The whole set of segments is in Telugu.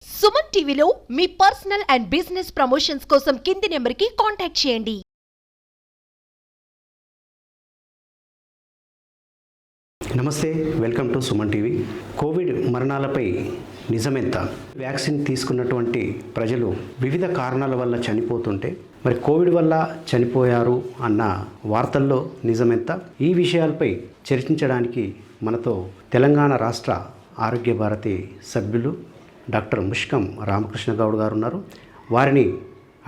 సుమన్ టీవీలో మీ పర్సనల్ అండ్ బిజినెస్ ప్రమోషన్స్ కోసం కింది నెంబర్కి కాంటాక్ట్ చేయండి. నమస్తే, welcome to Suman TV. COVID మరణాలపై నిజమెంత? వ్యాక్సిన్ తీసుకున్నటువంటి ప్రజలు వివిధ కారణాల వల్ల చనిపోతుంటే మరి కోవిడ్ వల్ల చనిపోయారు అన్న వార్తల్లో నిజమెంత? ఈ విషయాలపై చర్చించడానికి మనతో తెలంగాణ రాష్ట్ర ఆరోగ్య భారతి సభ్యులు డాక్టర్ ముష్కం రామకృష్ణ గౌడ్ గారు ఉన్నారు. వారిని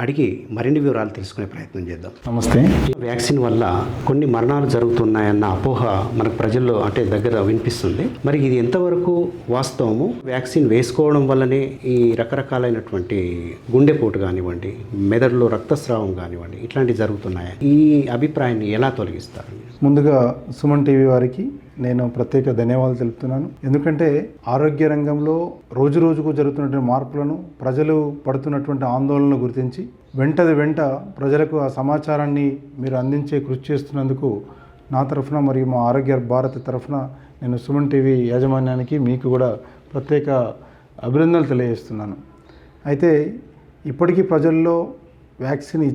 అడిగి మరిన్ని వివరాలు తెలుసుకునే ప్రయత్నం చేద్దాం. నమస్తే. వ్యాక్సిన్ వల్ల కొన్ని మరణాలు జరుగుతున్నాయన్న అపోహ మనకు ప్రజల్లో దగ్గర వినిపిస్తుంది. మరి ఇది ఎంతవరకు వాస్తవము? వ్యాక్సిన్ వేసుకోవడం వల్లనే ఈ రకరకాలైనటువంటి గుండెపోటు కానివ్వండి, మెదడులో రక్తస్రావం కానివ్వండి, ఇట్లాంటివి జరుగుతున్నాయా? ఈ అభిప్రాయాన్ని ఎలా తొలగిస్తారు? ముందుగా సుమన్ టీవీ వారికి నేను ప్రత్యేక ధన్యవాదాలు తెలుపుతున్నాను. ఎందుకంటే ఆరోగ్య రంగంలో రోజు రోజుకు జరుగుతున్నటువంటి మార్పులను, ప్రజలు పడుతున్నటువంటి ఆందోళనలు గుర్తించి వెంట ప్రజలకు ఆ సమాచారాన్ని మీరు అందించే కృషి చేస్తున్నందుకు నా తరఫున మరియు మా ఆరోగ్య భారతి తరఫున నేను సుమన్ టీవీ యాజమాన్యానికి మీకు కూడా ప్రత్యేక అభినందనలు తెలియజేస్తున్నాను. అయితే ఇప్పటికీ ప్రజల్లో వ్యాక్సిన్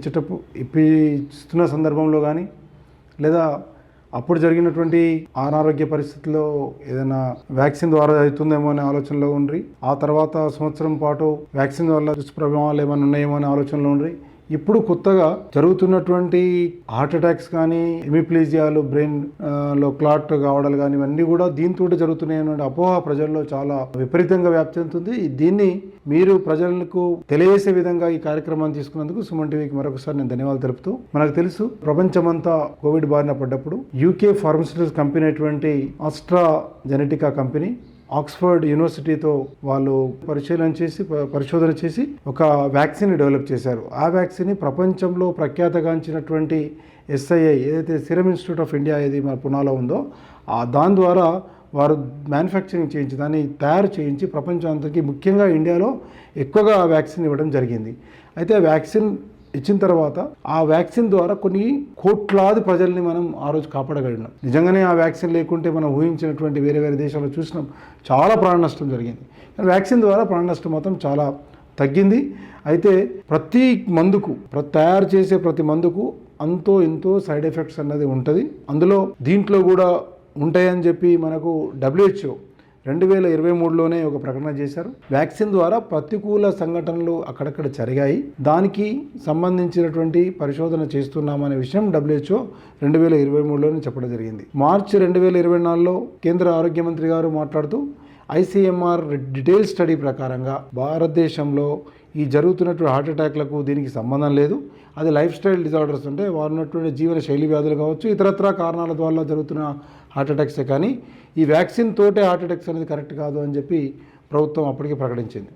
ఇప్పిస్తున్న సందర్భంలో కానీ లేదా అప్పుడు జరిగినటువంటి అనారోగ్య పరిస్థితుల్లో ఏదైనా వ్యాక్సిన్ ద్వారా అవుతుందేమో అనే ఆలోచనలో ఉండ్రి, ఆ తర్వాత సంవత్సరం పాటు వ్యాక్సిన్ వల్ల దుష్ప్రభావాలు ఏమైనా ఉన్నాయేమో అనే ఆలోచనలో ఉండ్రి. ఇప్పుడు కొత్తగా జరుగుతున్నటువంటి హార్ట్ అటాక్స్ కానీ, హెమిప్లీజియాలు, బ్రెయిన్ లో క్లాట్ కావడాలు కానీ ఇవన్నీ కూడా దీంతో జరుగుతున్నాయి అనే అపోహ ప్రజల్లో చాలా విపరీతంగా వ్యాప్తి చెందుతుంది. దీన్ని మీరు ప్రజలకు తెలియజేసే విధంగా ఈ కార్యక్రమాన్ని తీసుకున్నందుకు సుమన్ టీవీకి మరొకసారి నేను ధన్యవాదాలు తెలుపుతూ, మనకు తెలుసు ప్రపంచమంతా కోవిడ్ బారిన పడ్డప్పుడు యూకే ఫార్మస్యూటికల్స్ కంపెనీ అయినటువంటి ఆస్ట్రాజెనెటికా కంపెనీ ఆక్స్ఫర్డ్ యూనివర్సిటీతో వాళ్ళు పరిశోధన చేసి ఒక వ్యాక్సిన్ డెవలప్ చేశారు. ఆ వ్యాక్సిన్ ప్రపంచంలో ప్రఖ్యాతగాంచినటువంటి SII ఏదైతే సిరమ్ ఇన్స్టిట్యూట్ ఆఫ్ ఇండియా ఏది మన పునాలో ఉందో దాని ద్వారా వారు మ్యానుఫ్యాక్చరింగ్ చేయించి దాన్ని తయారు చేయించి ప్రపంచానికి ముఖ్యంగా ఇండియాలో ఎక్కువగా ఆ వ్యాక్సిన్ ఇవ్వడం జరిగింది. అయితే వ్యాక్సిన్ ఇచ్చిన తర్వాత ఆ వ్యాక్సిన్ ద్వారా కొన్ని కోట్లాది ప్రజల్ని మనం ఆ రోజు కాపాడగలిగినాం. నిజంగానే ఆ వ్యాక్సిన్ లేకుంటే మనం ఊహించినటువంటి వేరే వేరే చూసినాం, చాలా ప్రాణ నష్టం జరిగింది. కానీ వ్యాక్సిన్ ద్వారా ప్రాణ నష్టం మొత్తం చాలా తగ్గింది. అయితే ప్రతి మందుకు తయారు చేసే ప్రతి మందుకు అంతో ఇంతో సైడ్ ఎఫెక్ట్స్ అన్నది ఉంటుంది. అందులో దీంట్లో కూడా ఉంటాయని చెప్పి మనకు WHO 2023లోనే ఒక ప్రకటన చేశారు. వ్యాక్సిన్ ద్వారా ప్రతికూల సంఘటనలు అక్కడక్కడ జరిగాయి, దానికి సంబంధించినటువంటి పరిశోధన చేస్తున్నామనే విషయం WHO 2023లోనే చెప్పడం జరిగింది. మార్చి 2024లో కేంద్ర ఆరోగ్య మంత్రి గారు మాట్లాడుతూ ICMR డీటెయిల్ స్టడీ ప్రకారంగా భారతదేశంలో ఈ జరుగుతున్నటువంటి హార్ట్ అటాక్లకు దీనికి సంబంధం లేదు. అది లైఫ్ స్టైల్ డిజార్డర్స్ అంటే వారు ఉన్నటువంటి జీవన శైలి వ్యాధులు కావచ్చు, ఇతరత్ర కారణాల ద్వారా జరుగుతున్న హార్ట్ అటాక్సే కానీ ఈ వ్యాక్సిన్ తోటే హార్ట్ అటాక్స్ అనేది కరెక్ట్ కాదు అని చెప్పి ప్రభుత్వం అప్పటికే ప్రకటించింది.